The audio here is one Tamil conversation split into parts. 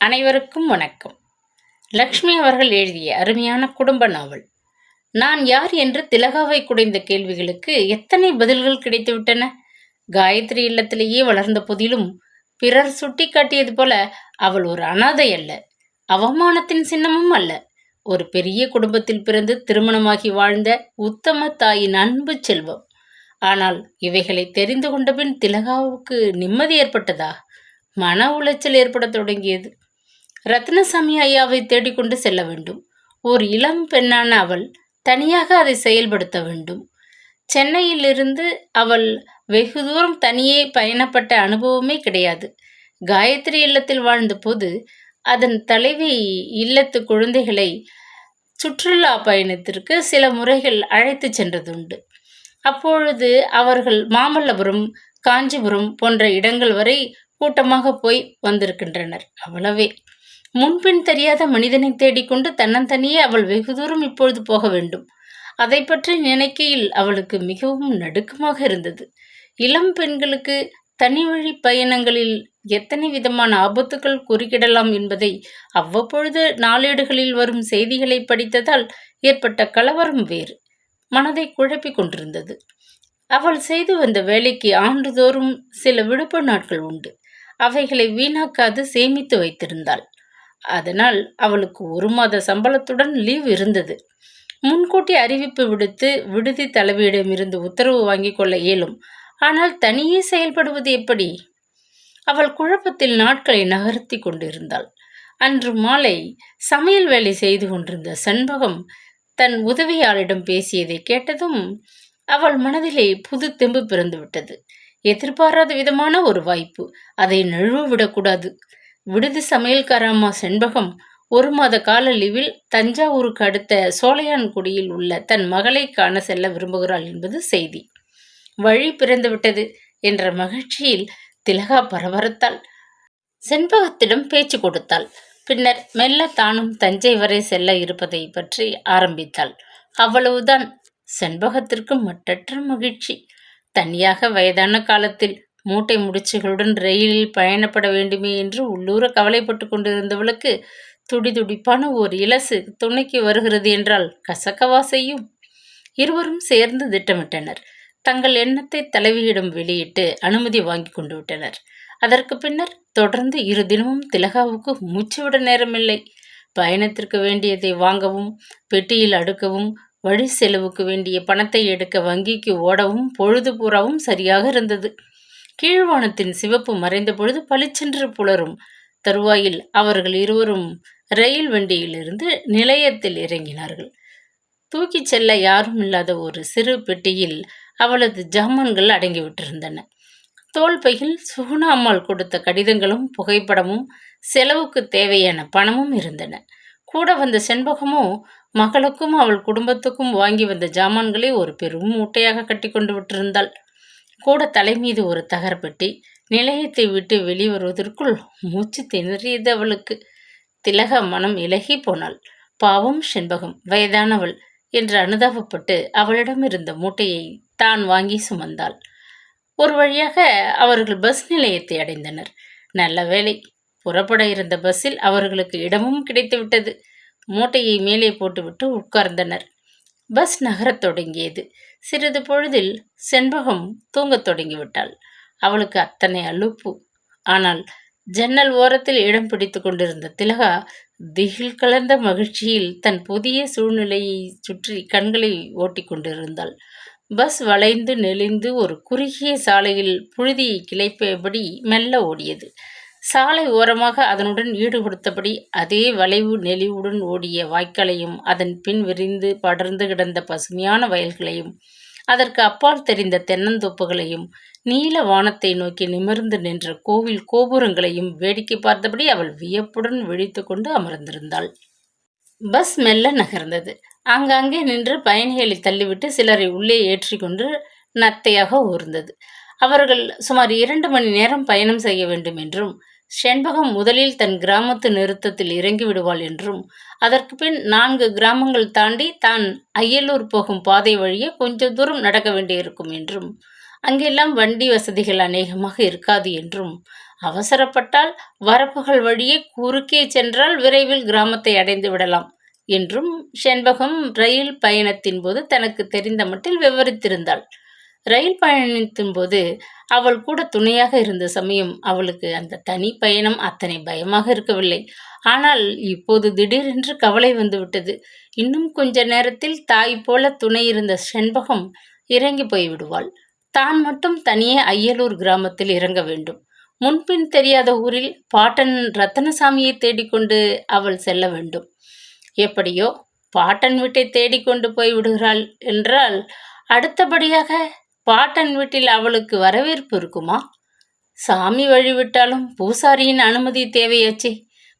அனைவருக்கும் வணக்கம். லக்ஷ்மி அவர்கள் எழுதிய அருமையான குடும்ப நாவல். நான் யார் என்று திலகாவை குடைந்த கேள்விகளுக்கு எத்தனை பதில்கள் கிடைத்துவிட்டன. காயத்ரி இல்லத்திலேயே வளர்ந்த போதிலும் பிறர் சுட்டி காட்டியது போல அவள் ஒரு அனாதை அல்ல, அவமானத்தின் சின்னமும் அல்ல. ஒரு பெரிய குடும்பத்தில் பிறந்து திருமணமாகி வாழ்ந்த உத்தம தாயின் அன்பு செல்வம். ஆனால் இவைகளை தெரிந்து கொண்டபின் திலகாவுக்கு நிம்மதி ஏற்பட்டதா? மன உளைச்சல் ஏற்பட தொடங்கியது. ரத்னசாமி ஐயாவை தேடிக்கொண்டு செல்ல வேண்டும். ஓர் இளம் பெண்ணான அவள் தனியாக அதை செயல்படுத்த வேண்டும். சென்னையிலிருந்து அவள் வெகு தூரம் தனியே பயணப்பட்ட அனுபவமே கிடையாது. காயத்ரி இல்லத்தில் வாழ்ந்தபோது அதன் தலைவி இல்லத்து குழந்தைகளை சுற்றுலா பயணத்திற்கு சில முறைகள் அழைத்து சென்றதுண்டு. அப்பொழுது அவர்கள் மாமல்லபுரம், காஞ்சிபுரம் போன்ற இடங்கள் வரை கூட்டமாக போய் வந்திருக்கின்றனர். அவ்வளவே. முன்பின் தெரியாத மனிதனை தேடிக்கொண்டு தன்னந்தனியே அவள் வெகு தூரம் இப்பொழுது போக வேண்டும். அதை பற்றி நினைக்கையில் அவளுக்கு மிகவும் நடுக்கமாக இருந்தது. இளம் பெண்களுக்கு தனி வழி பயணங்களில் எத்தனை விதமான ஆபத்துக்கள் குறுக்கிடலாம் என்பதை அவ்வப்பொழுது நாளேடுகளில் வரும் செய்திகளை படித்ததால் ஏற்பட்ட கலவரம் வேறு மனதை குழப்பிக் கொண்டிருந்தது. அவள் செய்து வந்த வேலைக்கு ஆண்டுதோறும் சில விடுப்பு நாட்கள் உண்டு. அவைகளை வீணாக்காது சேமித்து வைத்திருந்தாள். அதனால் அவளுக்கு 1 மாத சம்பளத்துடன் லீவ் இருந்தது. முன்கூட்டி அறிவிப்பு விடுத்து விடுதி தலைவியிடமிருந்து உத்தரவு வாங்கிக் கொள்ள இயலும். ஆனால் தனியே செயல்படுவது எப்படி? அவள் குழப்பத்தில் நாட்களை நகர்த்தி கொண்டிருந்தாள். அன்று மாலை சமையல் வேலை செய்து கொண்டிருந்த செண்பகம் தன் உதவியாளரிடம் பேசியதை கேட்டதும் அவள் மனதிலே புது தெம்பு பிறந்துவிட்டது. எதிர்பாராத விதமான ஒரு வாய்ப்பு. அதை நழுவ விடக்கூடாது. விடுதி சமையல்காரம்மா செண்பகம் 1 மாத கால லீவில் தஞ்சாவூருக்கு அடுத்த சோலையான்குடியில் உள்ள தன் மகளை காண செல்ல விரும்புகிறாள் என்பது செய்தி. வழி பிறந்துவிட்டது என்ற மகிழ்ச்சியில் திலகா பரபரத்தாள். செண்பகத்திடம் பேச்சு கொடுத்தாள். பின்னர் மெல்ல தானும் தஞ்சை வரை செல்ல இருப்பதை பற்றி ஆரம்பித்தாள். அவ்வளவுதான். செண்பகத்திற்கு மட்டற்ற மகிழ்ச்சி. தனியாக வயதான காலத்தில் மூட்டை முடிச்சுகளுடன் ரயிலில் பயணப்பட வேண்டுமே என்று உள்ளூர கவலைப்பட்டு கொண்டிருந்தவளுக்கு துடிதுடிப்பான ஓர் இலசு துணைக்கு வருகிறது என்றால் கசக்கவா செய்யும்? இருவரும் சேர்ந்து திட்டமிட்டனர். தங்கள் எண்ணத்தை தலைவியிடம் வெளியிட்டு அனுமதி வாங்கி கொண்டு விட்டனர். அதற்கு பின்னர் தொடர்ந்து 2 தினமும் திலகாவுக்கு மூச்சுவிட நேரமில்லை. பயணத்திற்கு வேண்டியதை வாங்கவும், பெட்டியில் அடுக்கவும், வழி செலவுக்கு வேண்டிய பணத்தை எடுக்க வங்கிக்கு ஓடவும் பொழுது பூராவும் சரியாக இருந்தது. கீழ்வானத்தின் சிவப்பு மறைந்த பொழுது பளிச்சென்று புலரும் தருவாயில் அவர்கள் இருவரும் ரயில் வண்டியிலிருந்து நிலையத்தில் இறங்கினார்கள். தூக்கிச் செல்ல யாரும் இல்லாத ஒரு சிறு பெட்டியில் அவளது ஜாமான்கள் அடங்கிவிட்டிருந்தன. தோள்பையில் சுகுணா அம்மாள் கொடுத்த கடிதங்களும் புகைப்படமும் செலவுக்கு தேவையான பணமும் இருந்தன. கூட வந்த செண்பகமோ மகளுக்கும் அவள் குடும்பத்துக்கும் வாங்கி வந்த ஜாமான்களை ஒரு பெரும் மூட்டையாக கட்டி கொண்டு விட்டிருந்தாள். கூட தலைமீது ஒரு தகரப்பெட்டி. நிலையத்தை விட்டு வெளிவருவதற்குள் மூச்சு திணறியது அவளுக்கு. திலக மனம் இலகி போனாள். பாவம் செண்பகம், வயதானவள் என்று அனுதாபப்பட்டு அவளிடமிருந்த மூட்டையை தான் வாங்கி சுமந்தாள். ஒரு வழியாக அவர்கள் பஸ் நிலையத்தை அடைந்தனர். நல்ல வேளை, புறப்பட இருந்த பஸ்ஸில் அவர்களுக்கு இடமும் கிடைத்துவிட்டது. மூட்டையை மேலே போட்டுவிட்டு உட்கார்ந்தனர். பஸ் நகரத் தொடங்கியது. சிறிது பொழுதில் செண்பகம் தூங்கத் தொடங்கிவிட்டாள். அவளுக்கு அத்தனை அலுப்பு. ஆனால் ஜன்னல் ஓரத்தில் இடம் பிடித்து கொண்டிருந்த திலகா திகில் கலந்த மகிழ்ச்சியில் தன் புதிய சூழ்நிலையை சுற்றி கண்களை ஓட்டிக் கொண்டிருந்தாள். பஸ் வளைந்து நெளிந்து ஒரு குறுகிய சாலையில் புழுதியை கிளைப்பபடி மெல்ல ஓடியது. சாலை ஓரமாக அதனுடன் ஈடுபடுத்தபடி அதே வளைவு நெளிவுடன் ஓடிய வாய்க்காலையும், அதன் பின் விரிந்து படர்ந்து கிடந்த பசுமையான வயல்களையும், அதற்கு அப்பால் தெரிந்த தென்னந்தோப்புகளையும், நீல வானத்தை நோக்கி நிமிர்ந்து நின்ற கோவில் கோபுரங்களையும் வேடிக்கை பார்த்தபடி அவள் வியப்புடன் விழித்து கொண்டு அமர்ந்திருந்தாள். பஸ் மெல்ல நகர்ந்தது. ஆங்காங்கே நின்று பயணிகளை தள்ளிவிட்டு சிலரை உள்ளே ஏற்றி கொண்டு நத்தையாக ஊர்ந்தது. அவர்கள் சுமார் 2 மணி நேரம் பயணம் செய்ய வேண்டும் என்றும், செண்பகம் முதலில் தன் கிராமத்து நிறுத்தத்தில் இறங்கி விடுவாள் என்றும், அதற்கு பின் 4 கிராமங்கள் தாண்டி தான் அய்யலூர் போகும் பாதை வழியே கொஞ்ச தூரம் நடக்க வேண்டியிருக்கும் என்றும், அங்கெல்லாம் வண்டி வசதிகள் அநேகமாக இருக்காது என்றும், அவசரப்பட்டால் வரப்புகள் வழியே குறுக்கே சென்றால் விரைவில் கிராமத்தை அடைந்து விடலாம் என்றும் செண்பகம் ரயில் பயணத்தின் போது தனக்கு தெரிந்த மட்டில் விவரித்திருந்தாள். ரயில் பயணத்தின் போது அவள் கூட துணையாக இருந்த சமயம் அவளுக்கு அந்த தனி பயணம் அத்தனை பயமாக இருக்கவில்லை. ஆனால் இப்போது திடீரென்று கவலை வந்துவிட்டது. இன்னும் கொஞ்ச நேரத்தில் தாய் போல துணை இருந்த செண்பகம் இறங்கி போய்விடுவாள். தான் மட்டும் தனியே அய்யலூர் கிராமத்தில் இறங்க வேண்டும். முன்பின் தெரியாத ஊரில் பாட்டன் ரத்தனசாமியை தேடிக்கொண்டு அவள் செல்ல வேண்டும். எப்படியோ பாட்டன் வீட்டை தேடிக்கொண்டு போய் விடுகிறாள் என்றால் அடுத்தபடியாக பாட்டன் வீட்டில் அவளுக்கு வரவேற்பு இருக்குமா? சாமி வழிவிட்டாலும் பூசாரியின் அனுமதி தேவையாச்சே.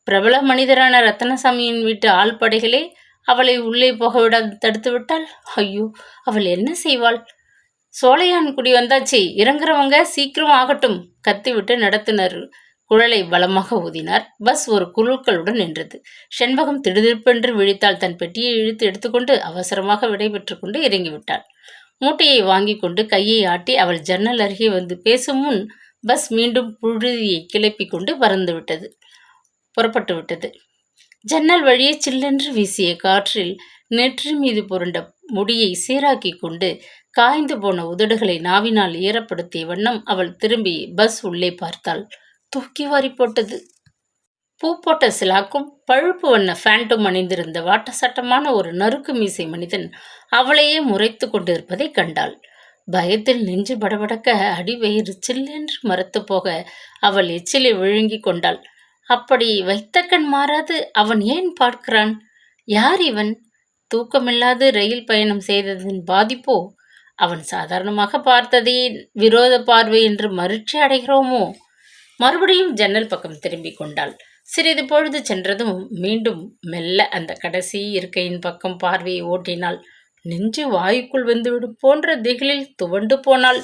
பிரபல மனிதரான ரத்தனசாமியின் வீட்டு ஆள்படைகளே அவளை உள்ளே போக விடாது தடுத்துவிட்டால் ஐயோ, அவள் என்ன செய்வாள்? சோலையான்குடி வந்தாச்சு, இறங்குறவங்க சீக்கிரம் ஆகட்டும் கத்திவிட்டு நடத்துனர் குழலை பலமாக ஊதினார். பஸ் ஒரு குழுக்களுடன் நின்றது. செண்பகம் திடுதிடுப்பென்று விழித்தாள். தன் பெட்டியை இழுத்து எடுத்துக்கொண்டு அவசரமாக விடைபெற்று கொண்டு இறங்கிவிட்டாள். மூட்டையை வாங்கி கொண்டு கையை ஆட்டி அவள் ஜன்னல் அருகே வந்து பேசும் முன் பஸ் மீண்டும் புழுதியை கிளப்பி கொண்டு புறப்பட்டு விட்டது. ஜன்னல் வழியே சில்லென்று வீசிய காற்றில் நெற்றி மீது புரண்ட முடியை சீராக்கி கொண்டு காய்ந்து போன உதடுகளை நாவினால் ஈரப்படுத்திய வண்ணம் அவள் திரும்பி பஸ் உள்ளே பார்த்தாள். தூக்கி வாரி போட்டது. பூ போட்ட சிலாக்கும் பழுப்பு வண்ண ஃபேண்ட்டும் அணிந்திருந்த வாட்டசட்டமான ஒரு நறுக்கு மீசை மனிதன் அவளையே முறைத்து கொண்டிருப்பதை கண்டாள். பயத்தில் நெஞ்சு படபடக்க அடிவயிறு சில்லென்று மரத்து போக அவள் எச்சிலை விழுங்கி கொண்டாள். அப்படி வைத்த கண் மாறாது அவன் ஏன் பார்க்கிறான்? யார் இவன்? தூக்கமில்லாது ரயில் பயணம் செய்ததின் பாதிப்போ? அவன் சாதாரணமாக பார்த்ததே விரோத பார்வை என்று மகிழ்ச்சி அடைகிறோமோ? மறுபடியும் ஜன்னல் பக்கம் திரும்பிக் கொண்டாள். சிறிது பொழுது சென்றதும் மீண்டும் மெல்ல அந்த கடைசி இருக்கையின் பக்கம் பார்வையை ஓட்டினாள். நெஞ்சு வாயுக்குள் வந்துவிடும் போன்ற திகிலில் துவண்டு போனாள்.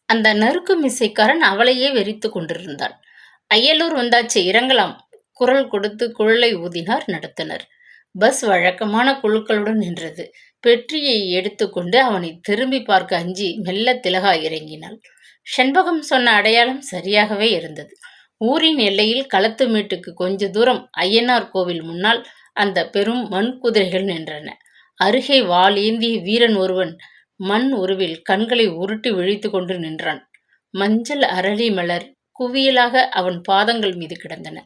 அந்த நறுக்கு மிசைக்காரன் அவளையே வெறித்து கொண்டிருந்தான். அய்யலூர் வந்தாச்சு, இறங்கலாம் குரல் கொடுத்து குழலை ஊதினார் நடத்துனர். பஸ் வழக்கமான குழுக்களுடன் நின்றது. பெட்டியை எடுத்துக்கொண்டு அவனை திரும்பி பார்க்க அஞ்சி மெல்ல திலகா இறங்கினாள். செண்பகம் சொன்ன அடையாளம் சரியாகவே இருந்தது. ஊரின் எல்லையில் களத்து மேட்டுக்கு கொஞ்ச தூரம் ஐயனார் கோவில் முன்னால் அந்த பெரும் மண் குதிரைகள் நின்றன. அருகே வாள் ஏந்திய வீரன் ஒருவன் மண் உருவில் கண்களை உருட்டி விழித்து கொண்டு நின்றான். மஞ்சள் அரளி மலர் குவியலாக அவன் பாதங்கள் மீது கிடந்தன.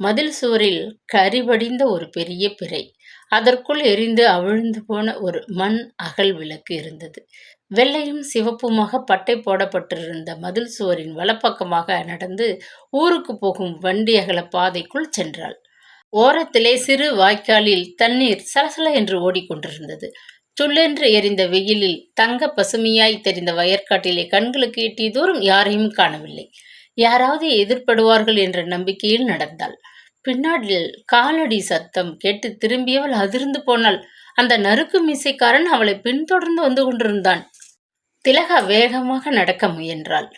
மதில் சுவரில் கரிபடிந்த ஒரு பெரிய பிறை, அதற்குள் எரிந்து அவிழ்ந்து போன ஒரு மண் அகல் விளக்கு இருந்தது. வெள்ளையும் சிவப்புமாக பட்டை போடப்பட்டிருந்த மதில் சுவரின் வலப்பக்கமாக நடந்து ஊருக்கு போகும் வண்டி அகல பாதைக்குள் சென்றாள். ஓரத்திலே சிறு வாய்க்காலில் தண்ணீர் சலசல என்று ஓடிக்கொண்டிருந்தது. சுள்ளென்று எரிந்த வெயிலில் தங்க பசுமையாய் தெரிந்த வயற்காட்டிலே கண்களுக்கு எட்டிய தூரம் யாரையும் காணவில்லை. யாராவது எதிர்படுவார்கள் என்ற நம்பிக்கையில் நடந்தாள். பின்னாடில் காலடி சத்தம் கேட்டு திரும்பியவள் அதிர்ந்து போனாள். அந்த நறுக்கு மீசைக்காரன் அவளை பின்தொடர்ந்து வந்து கொண்டிருந்தான். திலகா வேகமாக நடக்க முயன்றாள்.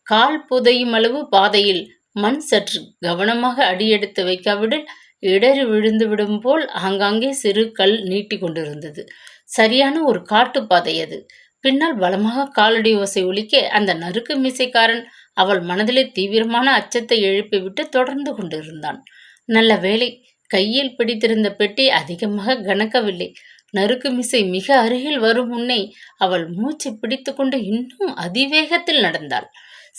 கால் புதையும் அளவு பாதையில் மண் சற்று கவனமாக அடியெடுத்து வைக்காவிடில் இடறி விழுந்து விடும் போல் ஆங்காங்கே சிறு கல் நீட்டி கொண்டிருந்தது. சரியான ஒரு காட்டுப்பாதை அது. பின்னால் பலமாக காலடி ஓசை ஒலிக்க அந்த நறுக்கு மீசைக்காரன் அவள் மனதிலே தீவிரமான அச்சத்தை எழுப்பிவிட்டு தொடர்ந்து கொண்டிருந்தான். நல்ல வேளை, கையில் பிடித்திருந்த பெட்டி அதிகமாக கனக்கவில்லை. நறுக்கு மிசை மிக அருகில் வரும் முன்னே அவள் மூச்சு பிடித்து கொண்டு இன்னும் அதிவேகத்தில் நடந்தாள்.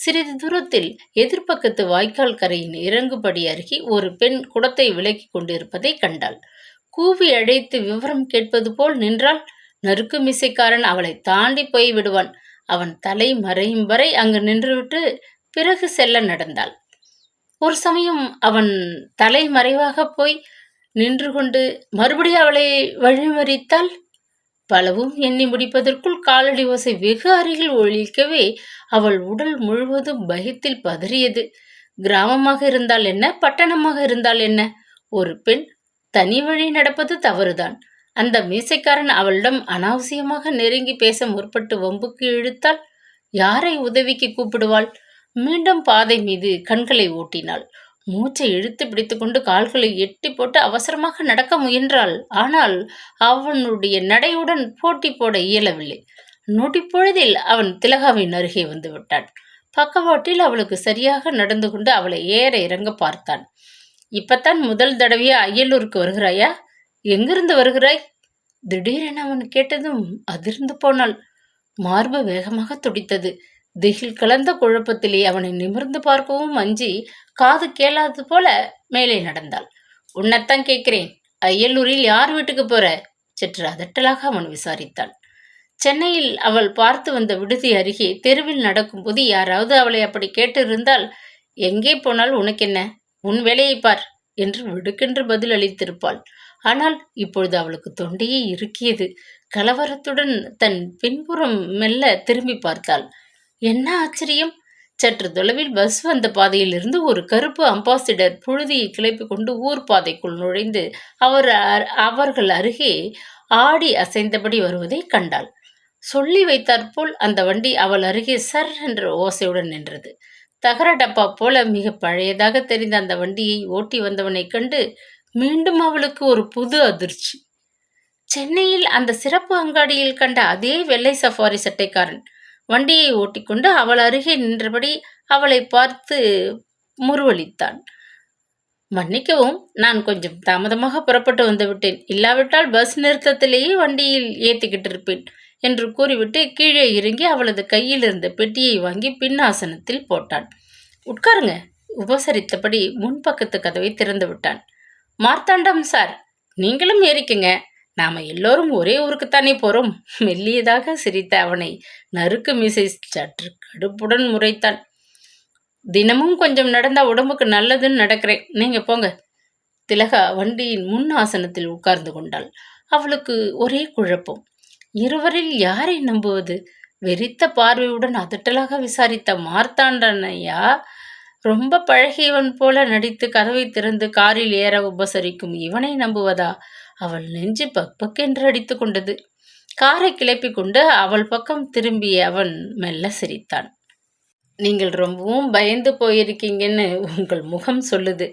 சிறிது தூரத்தில் எதிர்பக்கத்து வாய்க்கால் கரையின் இறங்குபடி அருகே ஒரு பெண் குடத்தை விலக்கி கொண்டிருப்பதை கண்டாள். கூவி அழைத்து விவரம் கேட்பது போல் நின்றாள். நறுக்கு மிசைக்காரன் அவளை தாண்டி போய் விடுவான். அவன் தலை மறையும் வரை அங்கு நின்றுவிட்டு பிறகு செல்ல நடந்தாள். ஒரு சமயம் அவன் தலை மறைவாக போய் நின்று கொண்டு மறுபடியும் அவளை வழிமறித்தாள். பலவும் எண்ணி முடிப்பதற்குள் காலடி ஓசை வெகு அருகில் ஒலிக்கவே அவள் உடல் முழுவதும் பயத்தில் பதறியது. கிராமமாக இருந்தால் என்ன, பட்டணமாக இருந்தால் என்ன, ஒரு பெண் தனி வழி நடப்பது தவறுதான். அந்த மீசைக்காரன் அவளிடம் அனாவசியமாக நெருங்கி பேச முற்பட்டு வம்புக்கு இழுத்தாள். யாரை உதவிக்கு கூப்பிடுவாள்? மீண்டும் பாதை மீது கண்களை ஓட்டினாள். மூச்சை இழுத்து பிடித்துக்கொண்டு கால்களை எட்டி போட்டு அவசரமாக நடக்க முயன்றாள். ஆனால் அவனுடைய நடையுடன் போட்டி போட இயலவில்லை. நொடிப்பொழுதில் அவன் திலகாவின் அருகே வந்து விட்டான். பக்கவாட்டில் அவளுக்கு சரியாக நடந்து கொண்டு அவளை ஏற இறங்க பார்த்தான். இப்பத்தான் முதல் தடவையா அய்யலூருக்கு வருகிறாயா? எங்கிருந்து வருகிறாய்? திடீரென அவன் கேட்டதும் அதிர்ந்து போனாள். மார்பு வேகமாக துடித்தது. திகில் கலந்த குழப்பத்திலே அவனை நிமிர்ந்து பார்க்கவும் அஞ்சி காது கேளாதது போல மேலே நடந்தாள். உன்னைத்தான் கேட்கிறேன், அய்யலூரில் யார் வீட்டுக்கு போற? சற்று அதட்டலாக அவன் விசாரித்தான். சென்னையில் அவள் பார்த்து வந்த விடுதி அருகே தெருவில் நடக்கும்போது யாராவது அவளை அப்படி கேட்டிருந்தால், எங்கே போனால் உனக்கென்ன, உன் வேலையை பார் என்று விடுக்கென்று பதில் அளித்திருப்பாள். ஆனால் இப்பொழுது அவளுக்கு தொண்டையே இறுக்கியது. கலவரத்துடன் தன் பின்புறம் மெல்ல திரும்பி பார்த்தாள். என்ன ஆச்சரியம்! சற்று தொலைவில் பஸ் வந்த பாதையிலிருந்து ஒரு கருப்பு அம்பாசிடர் புழுதியை கிளப்பி கொண்டு ஊர் பாதைக்குள் நுழைந்து அவர்கள் அருகே ஆடி அசைந்தபடி வருவதை கண்டாள். சொல்லி வைத்தாற்போல் அந்த வண்டி அவள் அருகே சர் என்ற ஓசையுடன் நின்றது. தகர டப்பா போல மிக பழையதாக தெரிந்த அந்த வண்டியை ஓட்டி வந்தவனை கண்டு மீண்டும் அவளுக்கு ஒரு புது அதிர்ச்சி. சென்னையில் அந்த சிறப்பு அங்காடியில் கண்ட அதே வெள்ளை சஃபாரி சட்டைக்காரன் வண்டியை ஓட்டிக்கொண்டு அவள் அருகே நின்றபடி அவளை பார்த்து முறுவலித்தான். மன்னிக்கவும், நான் கொஞ்சம் தாமதமாக புறப்பட்டு வந்துவிட்டேன். இல்லாவிட்டால் பஸ் நிறுத்தத்திலேயே வண்டியில் ஏற்றிக்கிட்டு இருப்பேன் என்று கூறிவிட்டு கீழே இறங்கி அவளது கையில் இருந்த பெட்டியை வாங்கி பின்னாசனத்தில் போட்டான். உட்காருங்க, உபசரித்தபடி முன்பக்கத்து கதவை திறந்து விட்டான். மார்த்தாண்டம் சார், நீங்களும் ஏறிக்குங்க. நாம எல்லோரும் ஒரே ஊருக்குத்தானே போறோம். மெல்லியதாக சிரித்த அவனை நறுக்கு மீசை சற்று கடுப்புடன் முறைத்தான். தினமும் கொஞ்சம் நடந்தா உடம்புக்கு நல்லதுன்னு நடக்கிறேன், நீங்க போங்க. திலகா வண்டியின் முன் ஆசனத்தில் உட்கார்ந்து கொண்டாள். அவளுக்கு ஒரே குழப்பம். இருவரில் யாரை நம்புவது? வெறித்த பார்வையுடன் அதட்டலாக விசாரித்த மார்த்தாண்டனையா, ரொம்ப பழகியவன் போல நடித்து கதவை திறந்து காரில் ஏற உபசரிக்கும் இவனை நம்புவதா? அவள் நெஞ்சு பக் என்று அடித்து கொண்டது. காரை கிளப்பி கொண்டு அவள் பக்கம் திரும்பிய அவன் மெல்ல சிரித்தான். நீங்கள் ரொம்பவும் பயந்து போயிருக்கீங்கன்னு உங்கள் முகம் சொல்லுது.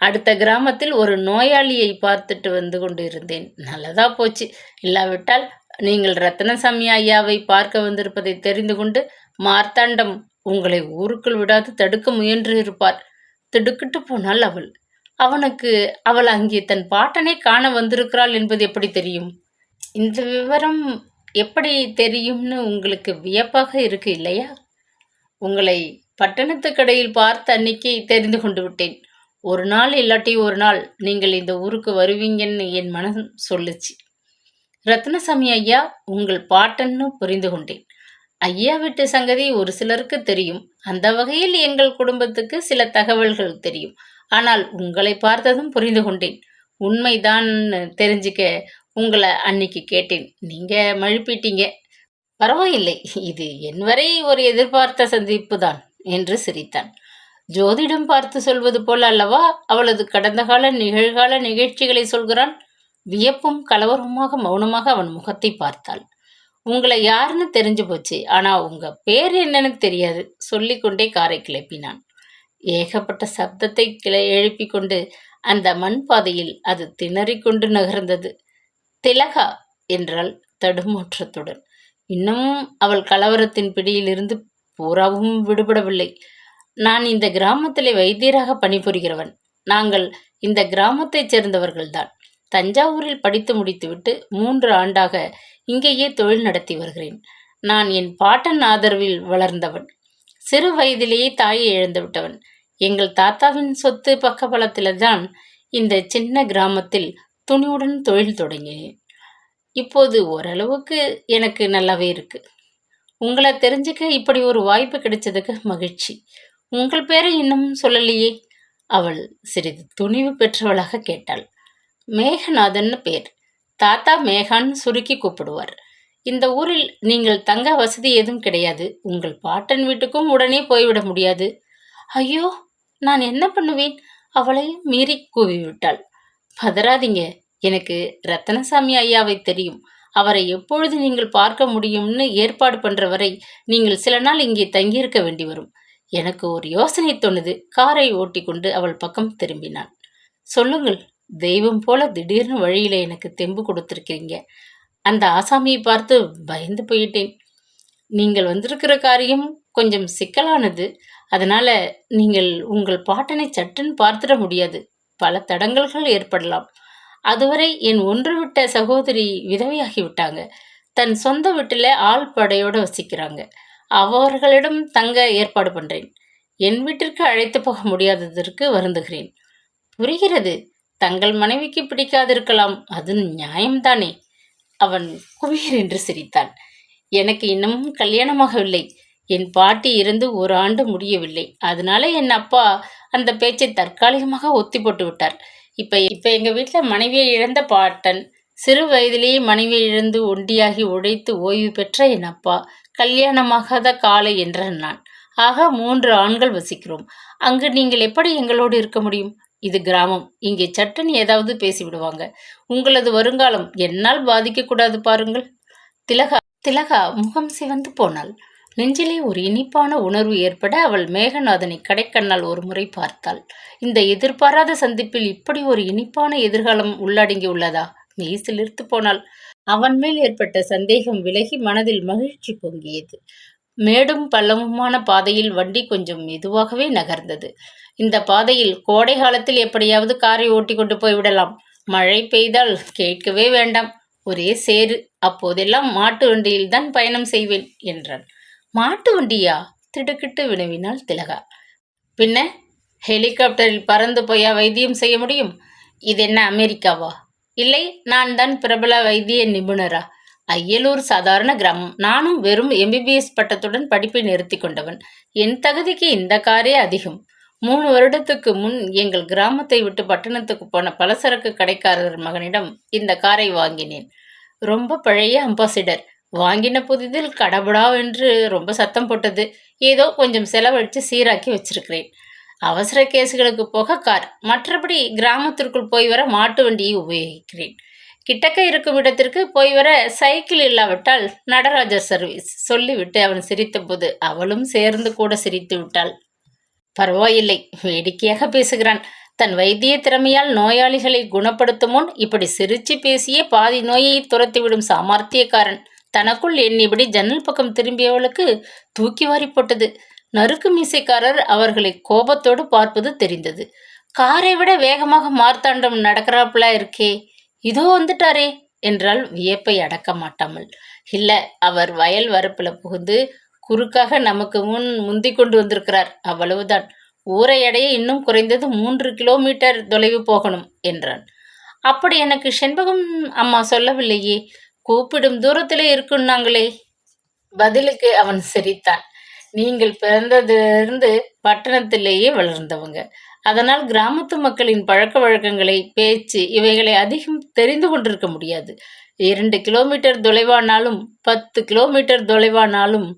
அடுத்த கிராமத்தில் ஒரு நோயாளியை பார்த்துட்டு வந்து கொண்டு இருந்தேன். நல்லதா போச்சு. இல்லாவிட்டால் நீங்கள் ரத்னசாமி ஐயாவை பார்க்க வந்திருப்பதை தெரிந்து கொண்டு மார்த்தாண்டம் உங்களை ஊருக்குள் விடாது தடுக்க முயன்று இருப்பார். திடுக்கிட்டு போனாள் அவள். அவனுக்கு அவள் அங்கே தன் பாட்டனை காண வந்திருக்கிறாள் என்பது எப்படி தெரியும்? இந்த விவரம் எப்படி தெரியும்னு உங்களுக்கு வியப்பாக இருக்கு இல்லையா? உங்களை பட்டணத்து கடையில் பார்த்த அன்னைக்கு தெரிந்து கொண்டு விட்டேன். ஒரு நாள் இல்லாட்டி ஒரு நாள் நீங்கள் இந்த ஊருக்கு வருவீங்கன்னு என் மனம் சொல்லுச்சு. ரத்னசாமி ஐயா உங்கள் பாட்டன்னு புரிந்து கொண்டேன். ஐயா வீட்டு சங்கதி ஒரு சிலருக்கு தெரியும். அந்த வகையில் எங்கள் குடும்பத்துக்கு சில தகவல்கள் தெரியும். ஆனால் உங்களை பார்த்ததும் புரிந்து கொண்டேன். உண்மைதான் தெரிஞ்சுக்க உங்களை அன்னைக்கு கேட்டேன். நீங்க மழுப்பிட்டீங்க. பரவாயில்லை, இது என் வரை ஒரு எதிர்பார்த்த சந்திப்பு தான் என்று சிரித்தான். ஜோதிடம் பார்த்து சொல்வது போல அல்லவா அவளது கடந்த கால நிகழ்கால நிகழ்ச்சிகளை சொல்கிறான். வியப்பும் கலவரமாக மௌனமாக அவன் முகத்தை பார்த்தாள். உங்களை யாருன்னு தெரிஞ்சு போச்சு, ஆனா உங்க பேர் என்னன்னு தெரியாது. சொல்லிக்கொண்டே காரை கிளப்பினான். ஏகப்பட்ட சப்தத்தை எழுப்பி கொண்டு அந்த மண் பாதையில் அது திணறிக்கொண்டு நகர்ந்தது. திலகா என்றாள் தடுமாற்றத்துடன். இன்னமும் அவள் கலவரத்தின் பிடியிலிருந்து பூராவும் விடுபடவில்லை. நான் இந்த கிராமத்திலே வைத்தியராக பணிபுரிகிறவன். நாங்கள் இந்த கிராமத்தைச் சேர்ந்தவர்கள்தான். தஞ்சாவூரில் படித்து முடித்துவிட்டு 3 ஆண்டாக இங்கேயே தொழில் நடத்தி வருகிறேன். நான் என் பாட்டன் ஆதரவில் வளர்ந்தவன். சிறு வயதிலேயே தாயை இழந்து விட்டவன். எங்கள் தாத்தாவின் சொத்து பக்கபலத்தில்தான் இந்த சின்ன கிராமத்தில் துணிவுடன் தொழில் தொடங்கினேன். இப்போது ஓரளவுக்கு எனக்கு நல்லாவே இருக்கு. உங்களை தெரிஞ்சுக்க இப்படி ஒரு வாய்ப்பு கிடைச்சதுக்கு மகிழ்ச்சி. உங்கள் பேரை இன்னும் சொல்லலையே? அவள் சிறிது துணிவு பெற்றவளாக கேட்டாள். மேகநாதன் பேர். தாத்தா மேகான்னு சுருக்கி கூப்பிடுவார். இந்த ஊரில் நீங்கள் தங்க வசதி எதுவும் கிடையாது. உங்கள் பாட்டன் வீட்டுக்கும் உடனே போய்விட முடியாது. ஐயோ, நான் என்ன பண்ணுவேன்? அவளையும் மீறி கூவிவிட்டாள். பதறாதீங்க, எனக்கு ரத்தனசாமி ஐயாவை தெரியும். அவரை எப்பொழுது நீங்கள் பார்க்க முடியும்னு ஏற்பாடு பண்ற வரை நீங்கள் சில நாள் இங்கே தங்கியிருக்க வேண்டி வரும். எனக்கு ஒரு யோசனை தோணுது. காரை ஓட்டி கொண்டு அவள் பக்கம் திரும்பினான். சொல்லுங்கள், தெய்வம் போல திடீர்னு வழியில எனக்கு தெம்பு கொடுத்துருக்கீங்க. அந்த ஆசாமியை பார்த்து பயந்து போயிட்டேன். நீங்கள் வந்திருக்கிற காரியம் கொஞ்சம் சிக்கலானது. அதனால நீங்கள் உங்கள் பாட்டனை சட்டுன்னு பார்த்துட முடியாது. பல தடங்கல்கள் ஏற்படலாம். அதுவரை என் ஒன்றுவிட்ட சகோதரி விதவையாகி விட்டாங்க. தன் சொந்த வீட்டில் ஆள் படையோடு வசிக்கிறாங்க. அவர்களிடம் தங்க ஏற்பாடு பண்றேன். என் வீட்டிற்கு அழைத்து போக முடியாததற்கு வருந்துகிறேன். புரிகிறது. தங்கள் மனைவிக்கு பிடிக்காதிருக்கலாம். அது நியாயம்தானே. அவன் குபீர் என்று சிரித்தான். எனக்கு இன்னமும் கல்யாணமாகவில்லை. என் பாட்டி இருந்து ஒரு ஆண்டு முடியவில்லை. அதனால என் அப்பா அந்த பேச்சை தற்காலிகமாக ஒத்தி போட்டு விட்டார். இப்ப எங்க வீட்டில் மனைவியை இழந்த பாட்டன், சிறு வயதிலேயே மனைவியை இழந்து ஒண்டியாகி உழைத்து ஓய்வு பெற்ற என் அப்பா, கல்யாணமாகாத காலை என்ற நான். ஆக 3 ஆண்கள் வசிக்கிறோம். அங்கு நீங்கள் எப்படி எங்களோடு இருக்க முடியும்? இது கிராமம். இங்கே சட்டுன்னு ஏதாவது பேசிவிடுவாங்க. உங்களது வருங்காலம் என்னால் பாதிக்கக்கூடாது பாருங்கள். திலகா திலகா முகம் சிவந்து போனாள். நெஞ்சிலே ஒரு இனிப்பான உணர்வு ஏற்பட அவள் மேகநாதனை கடைக்கண்ணால் ஒரு முறை பார்த்தாள். இந்த எதிர்பாராத சந்திப்பில் இப்படி ஒரு இனிப்பான எதிர்காலம் உள்ளடங்கி உள்ளதா? மெய்சிலிர்த்து போனாள். அவன் மேல் ஏற்பட்ட சந்தேகம் விலகி மனதில் மகிழ்ச்சி பொங்கியது. மேடும் பள்ளமுமான பாதையில் வண்டி கொஞ்சம் மெதுவாகவே நகர்ந்தது. இந்த பாதையில் கோடை காலத்தில் எப்படியாவது காரை ஓட்டி கொண்டு போய்விடலாம். மழை பெய்தால் கேட்கவே வேண்டாம். ஒரே சேறு. அப்போதெல்லாம் மாட்டு வண்டியில்தான் பயணம் செய்வேன் என்றான். மாட்டு வண்டியா? திடுக்கிட்டு வினவினாள் திலகா. பின்ன ஹெலிகாப்டரில் பறந்து போயா வைத்தியம் செய்ய முடியும்? இது என்ன அமெரிக்காவா? இல்லை, நான் தான் பிரபல வைத்திய நிபுணரா? அய்யலூர் சாதாரண கிராமம். நானும் வெறும் எம்பிபிஎஸ் பட்டத்துடன் படிப்பை நிறுத்தி கொண்டவன். என் தகுதிக்கு இந்த காரே அதிகம். 3 வருடத்துக்கு முன் எங்கள் கிராமத்தை விட்டு பட்டணத்துக்கு போன பலசரக்கு கடைக்காரர் மகனிடம் இந்த காரை வாங்கினேன். ரொம்ப பழைய அம்பாசிடர். வாங்கின புதிதில் கடபடாவென்று ரொம்ப சத்தம் போட்டது. ஏதோ கொஞ்சம் செலவழித்து சீராக்கி வச்சிருக்கிறேன். அவசர கேஸுகளுக்கு போக கார். மற்றபடி கிராமத்திற்குள் போய் வர மாட்டு வண்டியை உபயோகிக்கிறேன். கிட்டக்க இருக்கும் இடத்திற்கு போய் வர சைக்கிள் இல்லாவிட்டால் நடராஜர் சர்வீஸ் சொல்லிவிட்டு அவன் சிரித்தபோது அவளும் சேர்ந்து கூட சிரித்து விட்டாள். பரவாயில்லை, வேடிக்கையாக பேசுகிறான். தன் வைத்திய திறமையால் நோயாளிகளை குணப்படுத்தும் முன் இப்படி சிரிச்சு பேசியே பாதி நோயை துரத்திவிடும் சாமர்த்தியக்காரன். தனக்குள் எண்ணிபடி ஜன்னல் பக்கம் திரும்பியவளுக்கு தூக்கி வாரி போட்டது. நறுக்கு மீசைக்காரர் அவர்களை கோபத்தோடு பார்ப்பது தெரிந்தது. காரை விட வேகமாக மார்த்தாண்டம் நடக்கிறாப்புல இருக்கே, இதோ வந்துட்டாரே என்றால் வியப்பை அடக்க மாட்டாமல். இல்ல, அவர் வயல் வரப்புல புகுந்து குறுக்காக நமக்கு முந்திக் கொண்டு வந்திருக்கிறார், அவ்வளவுதான். ஊரை அடைய இன்னும் குறைந்தது 3 கிலோமீட்டர் தொலைவு போகணும் என்றான். அப்படி எனக்கு செண்பகம் அம்மா சொல்லவில்லையே. கூப்பிடும் தூரத்திலே இருக்குன்னாங்களே. பதிலுக்கு அவன் சிரித்தான். நீங்கள் பிறந்ததிலிருந்து பட்டணத்திலேயே வளர்ந்தவங்க. அதனால் கிராமத்து மக்களின் பழக்க வழக்கங்களை, பேச்சு இவைகளை அதிகம் தெரிந்து கொண்டிருக்க முடியாது. 2 கிலோமீட்டர் தொலைவானாலும் 10 கிலோமீட்டர் தொலைவானாலும்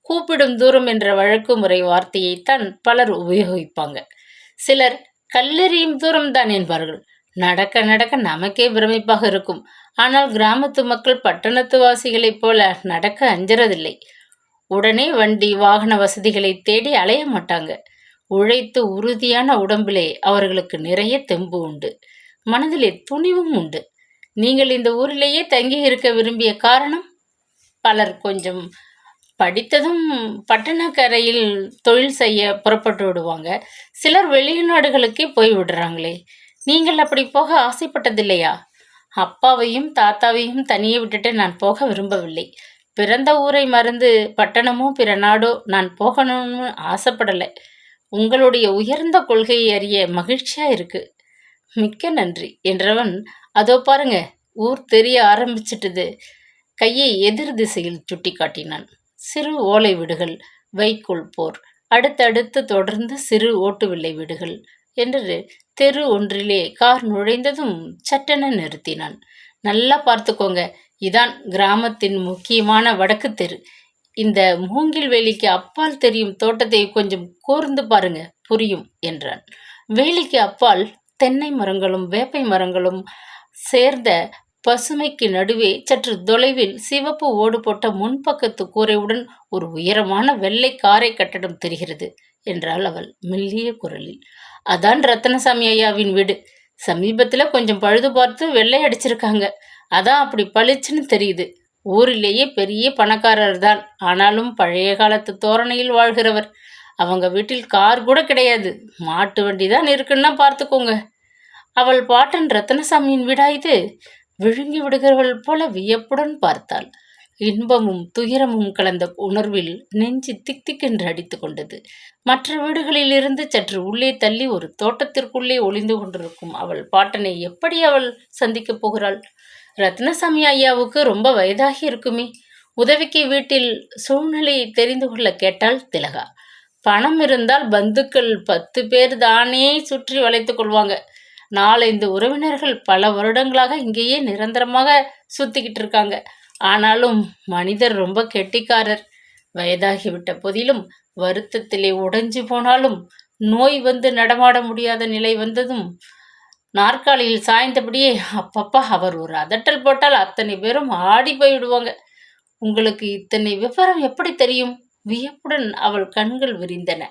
கூப்பிடும் தூரம் என்ற வழக்கு முறை வார்த்தையைத்தான் பலர் உபயோகிப்பாங்க. சிலர் கல்லெறியும் தூரம்தான் என்பார்கள். நடக்க நடக்க நமக்கே பிரமிப்பாக இருக்கும். ஆனால் கிராமத்து மக்கள் பட்டணத்து வாசிகளைப் போல நடக்க அஞ்சறதில்லை. உடனே வண்டி வாகன வசதிகளை தேடி அலைய மாட்டாங்க. உழைத்து உறுதியான உடம்பிலே அவர்களுக்கு நிறைய தெம்பு உண்டு. மனதிலே துணிவும் உண்டு. நீங்கள் இந்த ஊரிலேயே தங்கி இருக்க விரும்பிய காரணம்? பலர் கொஞ்சம் படித்ததும் பட்டணக்கரையில் தொழில் செய்ய புறப்பட்டு விடுவாங்க. சிலர் வெளிநாடுகளுக்கே போய் விடுறாங்களே. நீங்கள் அப்படி போக ஆசைப்பட்டதில்லையா? அப்பாவையும் தாத்தாவையும் தனியே விட்டுட்டு நான் போக விரும்பவில்லை. பிறந்த ஊரை மறந்து பட்டணமோ பிற நாடோ நான் போகணும்னு ஆசைப்படலை. உங்களுடைய உயர்ந்த கொள்கையை அறிய மகிழ்ச்சியா இருக்கு. மிக்க நன்றி என்றவன், அதோ பாருங்க, ஊர் தெரிய ஆரம்பிச்சிட்டது. கையை எதிர் திசையில் சுட்டி காட்டினான். சிறு ஓலை வீடுகள், வைக்கோல் போர், அடுத்தடுத்து தொடர்ந்து சிறு ஓட்டு வில்லை வீடுகள் என்று தெரு ஒன்றிலே கார் நுழைந்ததும் சட்டென நிறுத்தினான். நல்லா பார்த்துக்கோங்க, இதான் கிராமத்தின் முக்கியமான வடக்கு தெரு. இந்த மூங்கில் வேலிக்கு அப்பால் தெரியும் தோட்டத்தை கொஞ்சம் கூர்ந்து பாருங்க, புரியும் என்றான். வேலிக்கு அப்பால் தென்னை மரங்களும் வேப்பை மரங்களும் சேர்ந்த பசுமைக்கு நடுவே சற்று தொலைவில் சிவப்பு ஓடு போட்ட முன்பக்கத்து கூரையுடன் ஒரு உயரமான வெள்ளை காரை கட்டடம் தெரிகிறது என்றாள் அவள் மெல்லிய குரலில். அதான் ரத்தனசாமி ஐயாவின் வீடு. சமீபத்தில் கொஞ்சம் பழுது பார்த்து வெள்ளை அடிச்சிருக்காங்க. அதான் அப்படி பளிச்சுன்னு தெரியுது. ஊரிலேயே பெரிய பணக்காரர்தான். ஆனாலும் பழைய காலத்து தோரணையில் வாழ்கிறவர். அவங்க வீட்டில் கார் கூட கிடையாது. மாட்டு வண்டி தான் இருக்குன்னா பார்த்துக்கோங்க. அவள் பாட்டன் ரத்னசாமியின் வீடா இது? விழுங்கி விடுகிறவள் போல வியப்புடன் பார்த்தாள். இன்பமும் துயரமும் கலந்த உணர்வில் நெஞ்சு திக் திக்கென்று அடித்து கொண்டது. மற்ற வீடுகளில் இருந்து சற்று உள்ளே தள்ளி ஒரு தோட்டத்திற்குள்ளே ஒளிந்து கொண்டிருக்கும் அவள் பாட்டனை எப்படி அவள் சந்திக்கப் போகிறாள்? ரத்னசாமி ஐயாவுக்கு ரொம்ப வயதாகி இருக்குமே. உதவிக்கு வீட்டில் சூழ்நிலையை தெரிந்து கொள்ள கேட்டாள் திலகா. பணம் இருந்தால் பந்துக்கள் 10 பேர் தானே சுற்றி வளைத்துக் கொள்வாங்க. 4-5 உறவினர்கள் பல வருடங்களாக இங்கேயே நிரந்தரமாக சுத்திக்கிட்டு இருக்காங்க. ஆனாலும் மனிதர் ரொம்ப கெட்டிக்காரர். வயதாகிவிட்ட போதிலும் வருத்தத்திலே உடைஞ்சு போனாலும் நோய் வந்து நடமாட முடியாத நிலை வந்ததும் நாற்காலியில் சாய்ந்தபடியே அப்பப்பா அவர் ஒரு அதட்டல் போட்டால் அத்தனை பேரும் ஆடி போய்விடுவாங்க. உங்களுக்கு இத்தனை விவரம் எப்படி தெரியும்? வியப்புடன் அவள் கண்கள் விரிந்தன.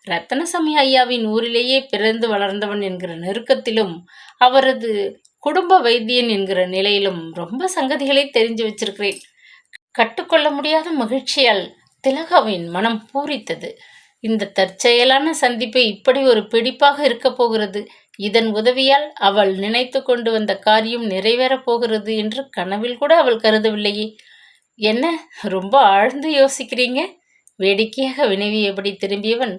ரத்தனசாமி ஐயாவின் ஊரிலேயே பிறந்து வளர்ந்தவன் என்கிற நெருக்கத்திலும் அவரது குடும்ப வைத்தியன் என்கிற நிலையிலும் ரொம்ப சங்கதிகளை தெரிஞ்சு வச்சிருக்கிறேன். கட்டுக்கொள்ள முடியாத மகிழ்ச்சியால் திலகாவின் மனம் பூரித்தது. இந்த தற்செயலான சந்திப்பை இப்படி ஒரு பிடிப்பாக இருக்கப் போகிறது. இதன் உதவியால் அவள் நினைத்து கொண்டு வந்த காரியம் நிறைவேறப் போகிறது என்று கனவில் கூட அவள் கருதவில்லையே. என்ன ரொம்ப ஆழ்ந்து யோசிக்கிறீங்க? வேடிக்கையாக வினவியபடி திரும்பியவன்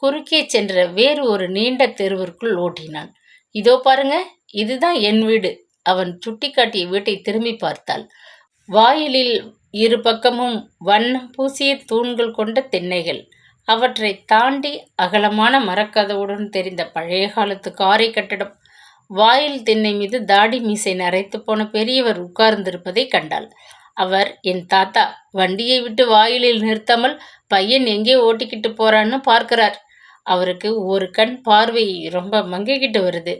குறுக்கே சென்ற வேறு ஒரு நீண்ட தெருவிற்குள் ஓட்டினான். இதோ பாருங்க, இதுதான் என் வீடு. அவன் சுட்டிக்காட்டிய வீட்டை திரும்பி பார்த்தாள். வாயிலில் இரு பக்கமும் வண்ணம் பூசிய தூண்கள் கொண்ட திண்ணைகள். அவற்றை தாண்டி அகலமான மரக்கதவுடன் தெரிந்த பழைய காலத்து காரை கட்டடம். வாயில் திண்ணை மீது தாடி மீசை நரைத்து போன பெரியவர் உட்கார்ந்திருப்பதை கண்டாள். அவர் என் தாத்தா. வண்டியை விட்டு வாயிலில் நிறுத்தாமல் பையன் எங்கே ஓட்டிக்கிட்டு போறான்னு பார்க்கிறார். அவருக்கு ஒரு கண் பார்வை ரொம்ப மங்கிக்கிட்டு வருது.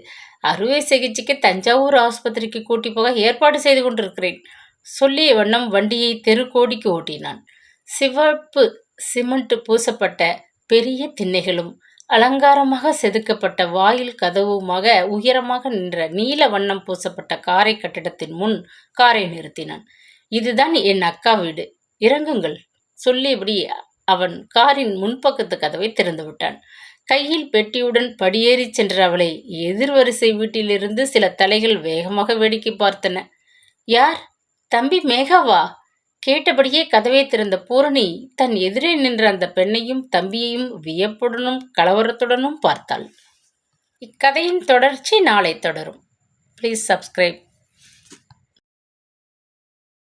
அறுவை சிகிச்சைக்கு தஞ்சாவூர் ஆஸ்பத்திரிக்கு கூட்டி போக ஏற்பாடு செய்து கொண்டிருக்கிறேன். சொல்லிய வண்ணம் வண்டியை தெருக்கோடிக்கு ஓட்டினான். சிவப்பு சிமெண்ட் பூசப்பட்ட பெரிய திண்ணைகளும் அலங்காரமாக செதுக்கப்பட்ட வாயில் கதவுமாக உயரமாக நின்ற நீல வண்ணம் பூசப்பட்ட காரை கட்டிடத்தின் முன் காரை நிறுத்தினான். இதுதான் என் அக்கா வீடு, இறங்குங்கள் சொல்லியபடி அவன் காரின் முன்பக்கத்து கதவை திறந்து விட்டான். கையில் பெட்டியுடன் படியேறி சென்ற அவளை எதிர்வரிசை வீட்டிலிருந்து சில தலைகள் வேகமாக வேடிக்கை பார்த்தன. யார்? தம்பி மேகாவா? கேட்டபடியே கதவை திறந்த பூரணி தன் எதிரே நின்ற அந்த பெண்ணையும் தம்பியையும் வியப்புடனும் கலவரத்துடனும் பார்த்தாள். இக்கதையின் தொடர்ச்சி நாளை தொடரும். Please subscribe.